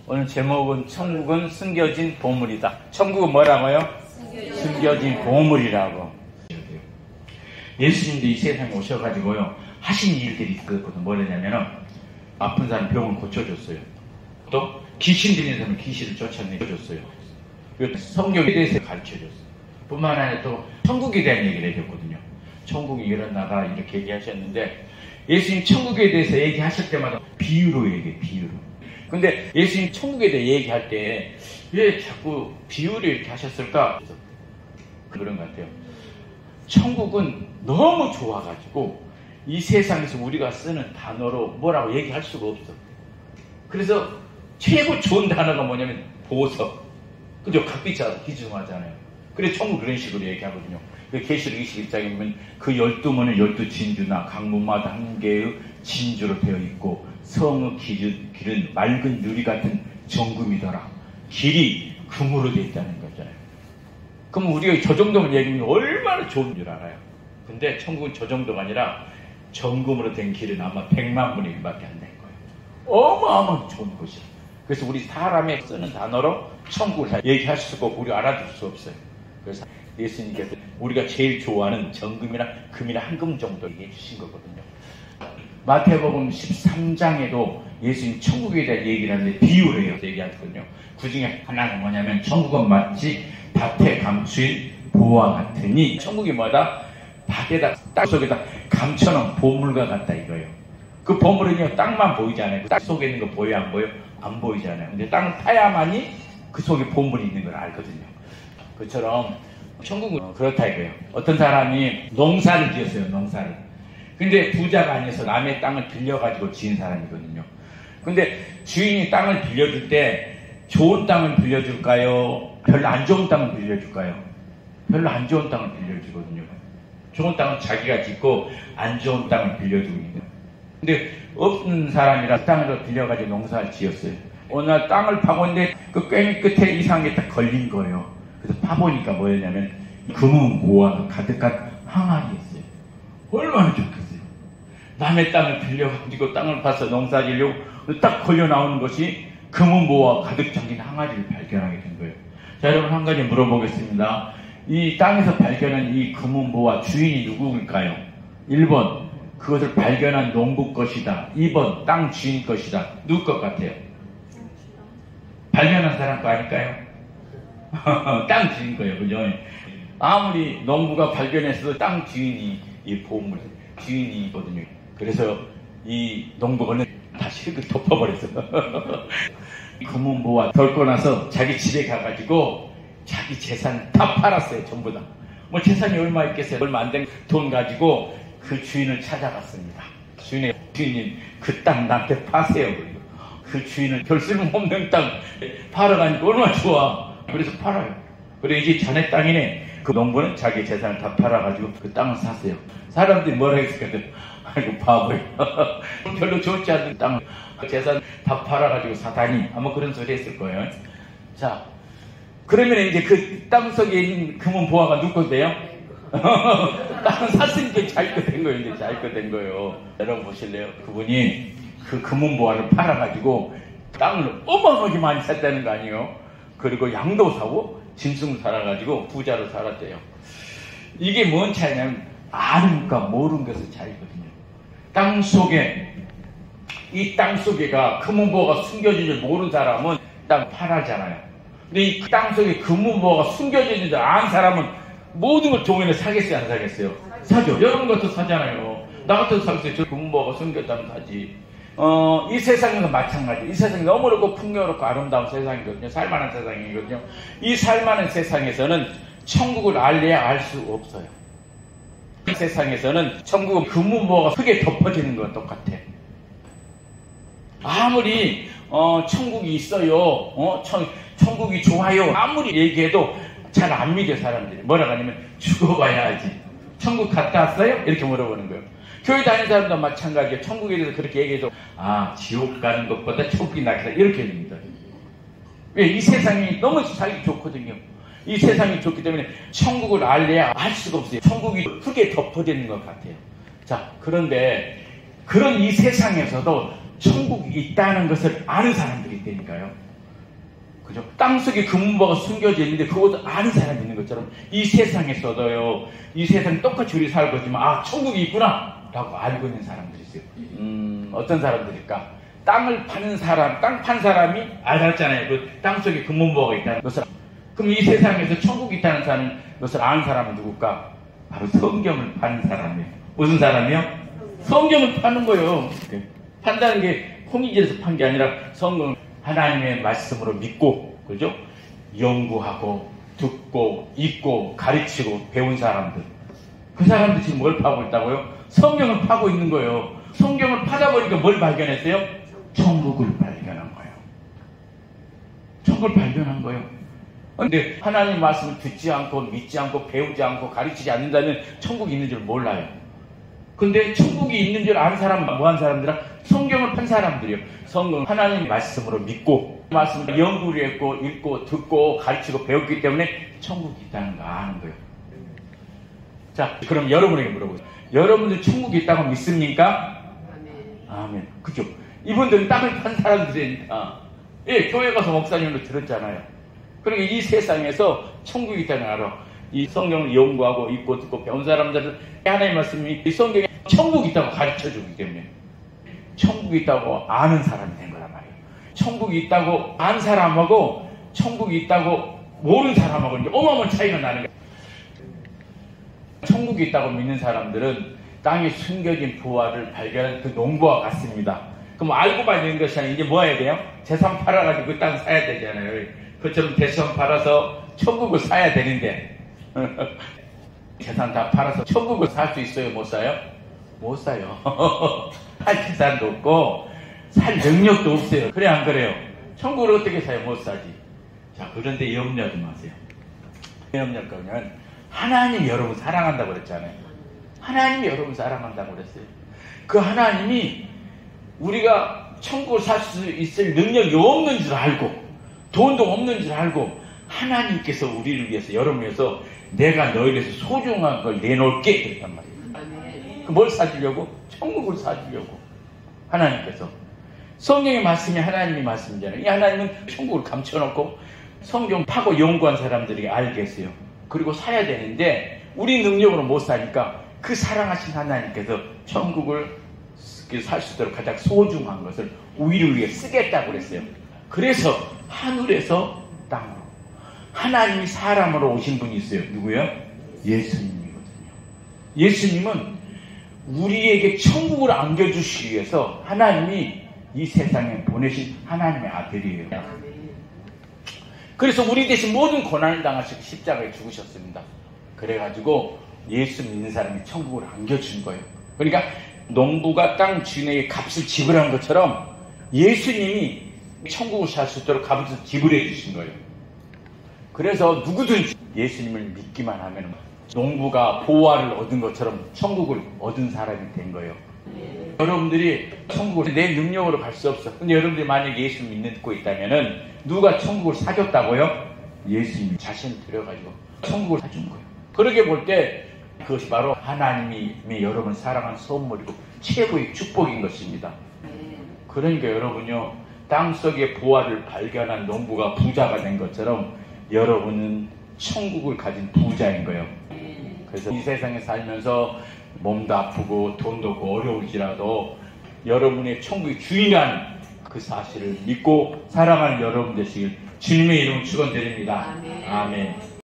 오늘 제목은 천국은 숨겨진 보물이다. 천국은 뭐라고요? 숨겨진 보물이라고. 예수님도 이 세상에 오셔가지고요 하신 일들이 있었거든요. 뭐냐면은 아픈 사람 병을 고쳐줬어요. 또 귀신 들린 사람 귀신을 쫓아내줬어요. 성경에 대해서 가르쳐줬어요. 뿐만 아니라 또 천국에 대한 얘기를 해줬거든요. 천국이 이런 나라 이렇게 얘기하셨는데 예수님 천국에 대해서 얘기하실 때마다 비유로 얘기해요. 비유로. 근데 예수님 천국에 대해 얘기할 때 왜 자꾸 비유를 이렇게 하셨을까? 그런 것 같아요. 천국은 너무 좋아가지고 이 세상에서 우리가 쓰는 단어로 뭐라고 얘기할 수가 없어. 그래서 최고 좋은 단어가 뭐냐면 보석. 그죠? 각빛이 기중하잖아요. 그래서 천국 그런 식으로 얘기하거든요. 계시록 21장에 보면 그 12문은 12진주나 각 문마다 한 개의 진주로 되어 있고 성의 길은 맑은 유리 같은 정금이더라. 길이 금으로 되어 있다는 거잖아요. 그럼 우리가 저 정도면 얘기하면 얼마나 좋은 줄 알아요. 근데 천국은 저 정도가 아니라 정금으로 된 길은 아마 100만 분의 1밖에 안 될 거예요. 어마어마하게 좋은 곳이에요. 그래서 우리 사람이 쓰는 단어로 천국을 다 얘기할 수가 없고 우리가 알아들 수 없어요. 그래서 예수님께서 우리가 제일 좋아하는 정금이나 금이나 한금 정도 얘기해 주신 거거든요. 마태복음 13장에도 예수님 천국에 대한 얘기를 하는데 비유를 해요. 얘기하거든요. 그 중에 하나는 뭐냐면 천국은 마치 밭에 감추인 보화 같으니 천국이 뭐다? 밭에다 땅 속에다 감춰놓은 보물과 같다 이거예요. 그 보물은요 땅만 보이잖아요. 땅 속에 있는 거 보여 안 보여? 안 보이잖아요. 근데 땅을 파야만이 그 속에 보물이 있는 걸 알거든요. 그처럼 천국은 그렇다 이거예요. 어떤 사람이 농사를 지었어요. 농사를. 근데 부자가 아니어서 남의 땅을 빌려가지고 지은 사람이거든요. 근데 주인이 땅을 빌려줄 때 좋은 땅을 빌려줄까요? 별로 안 좋은 땅을 빌려줄까요? 별로 안 좋은 땅을 빌려주거든요. 좋은 땅은 자기가 짓고 안 좋은 땅을 빌려주고 있는 거예요. 근데 없는 사람이라 땅을 빌려가지고 농사를 지었어요. 어느 날 땅을 파고 있는데 그 꽹 끝에 이상한 게 딱 걸린 거예요. 그래서 파보니까 뭐였냐면 금은 보화가 가득한 항아리였어요. 얼마나 좋겠어요. 남의 땅을 빌려가지고 땅을 파서 농사 지려고 딱 걸려 나오는 것이 금은 보화 가득 잠긴 항아리를 발견하게 된 거예요. 자, 여러분 한 가지 물어보겠습니다. 이 땅에서 발견한 이 금은 보화 주인이 누구일까요? 1번 그것을 발견한 농부 것이다. 2번 땅 주인 것이다. 누구 것 같아요? 발견한 사람 거 아닐까요? 땅 주인 거예요. 그죠? 아무리 농부가 발견했어도 땅 주인이 이 보물 주인이거든요. 그래서 이 농부는 다시 흙을 덮어버렸어요. 금은 보화 덜고 나서 자기 집에 가가지고 자기 재산 다 팔았어요. 전부 다. 뭐 재산이 얼마 있겠어요. 얼마 안 된 돈 가지고 그 주인을 찾아갔습니다. 주인님 그 땅 나한테 파세요. 그 주인을 별 쓸모없는 땅 팔아가니까 얼마나 좋아. 그래서 팔아요. 그래 이제 자네 땅이네. 그 농부는 자기 재산을 다 팔아가지고 그 땅을 샀어요. 사람들이 뭐라 했을까요? 아이고 바보야. 별로 좋지 않은 땅을 재산 다 팔아가지고 사다니 아마 그런 소리 했을 거예요. 자, 그러면 이제 그 땅 속에 있는 금은 보화가 누구 돼요? 땅을 샀으니까 자기 거 된 거예요. 이제 자기 거 된 거예요. 여러분 보실래요? 그분이 그 금은 보화를 팔아가지고 땅을 어마어마하게 많이 샀다는 거 아니에요? 그리고 양도 사고 짐승을 살아가지고 부자로 살았대요. 이게 뭔 차이냐면 아는 것과 모르는 것의 차이거든요. 땅 속에 이 땅 속에가 금은 보화가 숨겨진 줄 모르는 사람은 땅 팔아잖아요. 근데 이 땅 속에 금은 보화가 숨겨진 줄 아는 사람은 모든 걸 동원해 사겠어요, 안 사겠어요? 사죠. 여러분 것도 사잖아요. 나 같아도 사겠어요. 저 금은 보화가 숨겼다면 사지. 이 세상에서 마찬가지. 이 세상이 너무 어렵고 풍요롭고 아름다운 세상이거든요. 살만한 세상이거든요. 이 살만한 세상에서는 천국을 알래야 알 수 없어요. 이 세상에서는 천국은 금은 보화가 크게 덮어지는 것 똑같아. 아무리 천국이 있어요. 천국이 좋아요. 아무리 얘기해도 잘 안 믿어 사람들이. 뭐라고 하냐면 죽어봐야지. 천국 갔다 왔어요? 이렇게 물어보는 거예요. 교회 다니는 사람도 마찬가지예요. 천국에 대해서 그렇게 얘기해도 지옥 가는 것보다 천국이 낫다 이렇게 됩니다. 왜? 이 세상이 너무 살기 좋거든요. 이 세상이 좋기 때문에 천국을 알래야 알 수가 없어요. 천국이 크게 덮어지는 것 같아요. 자, 그런데 그런 이 세상에서도 천국이 있다는 것을 아는 사람들이 있다니까요. 그죠? 땅속에 금문보가 숨겨져 있는데 그것도 아는 사람이 있는 것처럼 이 세상에서도요, 이 세상 똑같이 우리 살고 있지만 아, 천국이 있구나 라고 알고 있는 사람들이 있어요. 어떤 사람들일까? 땅을 파는 사람, 땅 판 사람이 알았잖아요. 그 땅속에 금문보가 있다는 것을. 그럼 이 세상에서 천국이 있다는 사람은 것을 아는 사람은 누굴까? 바로 성경을 파는 사람이에요. 무슨 사람이요? 성경을 파는 거예요. 판다는 게 홍익에서 판 게 아니라 성경 하나님의 말씀으로 믿고, 그죠? 연구하고 듣고 읽고 가르치고 배운 사람들, 그 사람들 지금 뭘 파고 있다고요? 성경을 파고 있는 거예요. 성경을 파다 보니까 뭘 발견했어요? 천국을 발견한 거예요. 천국을 발견한 거예요. 근데 하나님 말씀을 듣지 않고 믿지 않고 배우지 않고 가르치지 않는다면 천국이 있는 줄 몰라요. 근데 천국이 있는 줄 아는 사람은 뭐한 사람들은 성경을 판 사람들이요. 성경 하나님 말씀으로 믿고 말씀을 연구를 했고 읽고 듣고 가르치고 배웠기 때문에 천국이 있다는 거 아는 거예요. 자, 그럼 여러분에게 물어보세요. 여러분들 천국이 있다고 믿습니까? 아멘. 그죠? 이분들은 땅을 판 사람들이니까. 예, 교회 가서 목사님도 들었잖아요. 그러니까 이 세상에서 천국이 있다는 걸 알아. 이 성경을 연구하고 읽고 듣고 배운 사람들은 하나님의 말씀이 이 성경에 천국이 있다고 가르쳐주기 때문에 천국이 있다고 아는 사람이 된 거란 말이에요. 천국이 있다고 아는 사람하고 천국이 있다고 모르는 사람하고 이제 어마어마한 차이가 나는 거예요. 천국이 있다고 믿는 사람들은 땅에 숨겨진 부활을 발견한 그 농부와 같습니다. 그럼 알고 봐야 되는 것이 아니라 이제 뭐 해야 돼요? 재산 팔아가지고 그 땅 사야 되잖아요. 그처럼 재산 팔아서 천국을 사야 되는데 재산 다 팔아서 천국을 살 수 있어요? 못 사요? 못 사요. 할 재산도 없고 살 능력도 없어요. 그래 안 그래요? 천국을 어떻게 사요? 못 사지. 자, 그런데 염려 좀 하세요. 염려할 거면 하나님이 여러분 사랑한다고 그랬잖아요. 하나님이 여러분 사랑한다고 그랬어요. 그 하나님이 우리가 천국을 살 수 있을 능력이 없는 줄 알고 돈도 없는 줄 알고 하나님께서 우리를 위해서 여러분을 위해서 내가 너희를 위해서 소중한 걸 내놓을게 그랬단 말이에요. 뭘 사주려고? 천국을 사주려고 하나님께서. 성경의 말씀이 하나님의 말씀이잖아요. 이 하나님은 천국을 감춰놓고 성경 파고 연구한 사람들이 알겠어요. 그리고 사야 되는데 우리 능력으로 못 사니까 그 사랑하신 하나님께서 천국을 살 수 있도록 가장 소중한 것을 우리를 위해 쓰겠다고 그랬어요. 그래서 하늘에서 땅으로 하나님이 사람으로 오신 분이 있어요. 누구요? 예수님이거든요. 예수님은 우리에게 천국을 안겨주시기 위해서 하나님이 이 세상에 보내신 하나님의 아들이에요. 그래서 우리 대신 모든 고난을 당하시고 십자가에 죽으셨습니다. 그래가지고 예수 믿는 사람이 천국을 안겨준 거예요. 그러니까 농부가 땅 주인에게 값을 지불한 것처럼 예수님이 천국을 살 수 있도록 값을 지불해 주신 거예요. 그래서 누구든지 예수님을 믿기만 하면 농부가 보화를 얻은 것처럼 천국을 얻은 사람이 된 거예요. 여러분들이 천국을 내 능력으로 갈 수 없어. 근데 여러분들이 만약에 예수를 믿고 있다면은 누가 천국을 사줬다고요? 예수님이 자신을 들여가지고 천국을 사준 거예요. 그렇게 볼 때 그것이 바로 하나님이 여러분 사랑한 선물이고 최고의 축복인 것입니다. 그러니까 여러분요, 땅속에 보화를 발견한 농부가 부자가 된 것처럼 여러분은 천국을 가진 부자인 거예요. 그래서 이 세상에 살면서 몸도 아프고 돈도 없고 어려울지라도 여러분의 천국의 주인이라는 그 사실을 믿고 사랑하는 여러분 되시길 주님의 이름으로 축원드립니다. 아멘.